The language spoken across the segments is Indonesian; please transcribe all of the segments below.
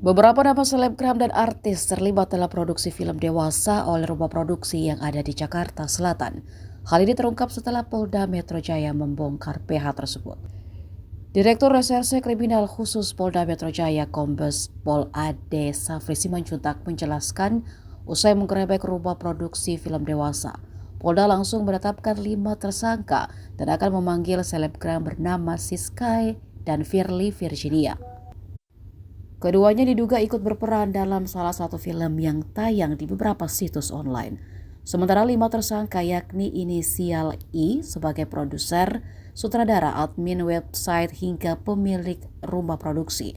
Beberapa nama selebgram dan artis terlibat dalam produksi film dewasa oleh rumah produksi yang ada di Jakarta Selatan. Hal ini terungkap setelah Polda Metro Jaya membongkar PH tersebut. Direktur Reserse Kriminal Khusus Polda Metro Jaya Kombes Pol Ade Safri Simanjuntak menjelaskan, usai menggerebek rumah produksi film dewasa, Polda langsung menetapkan 5 tersangka dan akan memanggil selebgram bernama Siskay dan Firly Virginia. Keduanya diduga ikut berperan dalam salah satu film yang tayang di beberapa situs online. Sementara 5 tersangka yakni inisial I sebagai produser, sutradara, admin website hingga pemilik rumah produksi,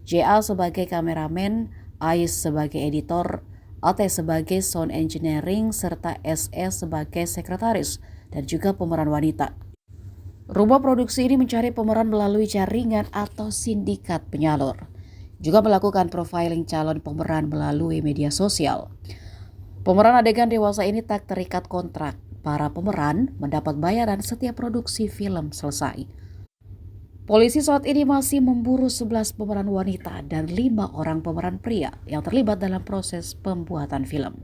JA sebagai kameramen, Ais sebagai editor, AT sebagai sound engineering, serta SE sebagai sekretaris dan juga pemeran wanita. Rumah produksi ini mencari pemeran melalui jaringan atau sindikat penyalur. Juga melakukan profiling calon pemeran melalui media sosial. Pemeran adegan dewasa ini tak terikat kontrak. Para pemeran mendapat bayaran setiap produksi film selesai. Polisi saat ini masih memburu 11 pemeran wanita dan 5 orang pemeran pria yang terlibat dalam proses pembuatan film.